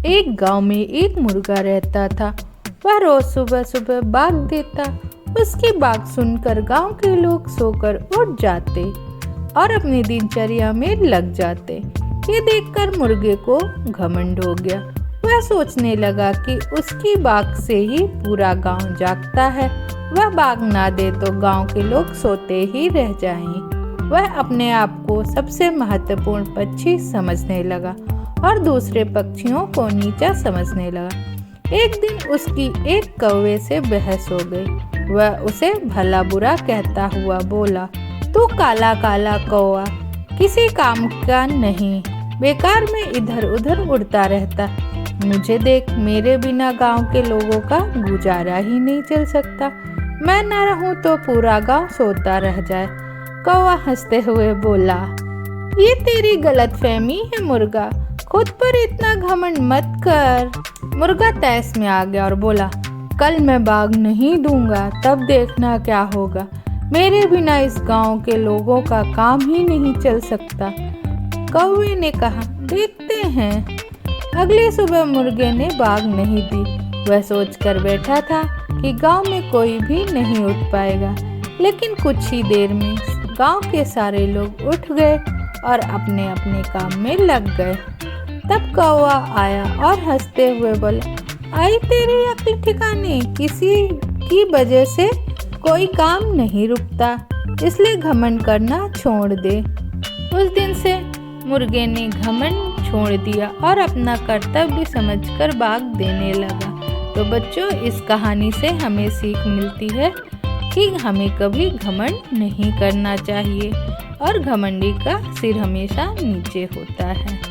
एक गांव में एक मुर्गा रहता था। वह रोज सुबह सुबह बाग देता। उसकी बात सुनकर गांव के लोग सोकर उठ जाते और अपनी दिनचर्या में लग जाते। ये देखकर मुर्गे को घमंड हो गया। वह सोचने लगा कि उसकी बाग से ही पूरा गांव जागता है। वह बाग ना दे तो गांव के लोग सोते ही रह जाएं। वह अपने आप को सबसे महत्वपूर्ण पक्षी समझने लगा और दूसरे पक्षियों को नीचा समझने लगा। एक दिन उसकी एक कौवे से बहस हो गई। वह उसे भला बुरा कहता हुआ बोला, तू काला काला कौवा, किसी काम का नहीं, बेकार में इधर उधर उड़ता रहता। मुझे देख, मेरे बिना गांव के लोगों का गुजारा ही नहीं चल सकता। मैं न रहूं तो पूरा गांव सोता रह जाए। कौवा हंसते हुए बोला, ये तेरी गलतफहमी है मुर्गा, खुद पर इतना घमंड मत कर। मुर्गा तैस में आ गया और बोला, कल मैं बाग नहीं दूंगा, तब देखना क्या होगा। मेरे बिना इस गांव के लोगों का काम ही नहीं चल सकता। कौवे ने कहा, देखते हैं। अगली सुबह मुर्गे ने बाग नहीं दी। वह सोचकर बैठा था कि गांव में कोई भी नहीं उठ पाएगा। लेकिन कुछ ही देर में गांव के सारे लोग उठ गए और अपने अपने काम में लग गए। तब कौवा आया और हंसते हुए बोला, आई तेरी अक्ल ठिकाने, किसी की वजह से कोई काम नहीं रुकता, इसलिए घमंड करना छोड़ दे। उस दिन से मुर्गे ने घमंड छोड़ दिया और अपना कर्तव्य समझकर बाग देने लगा। तो बच्चों, इस कहानी से हमें सीख मिलती है कि हमें कभी घमंड नहीं करना चाहिए और घमंडी का सिर हमेशा नीचे होता है।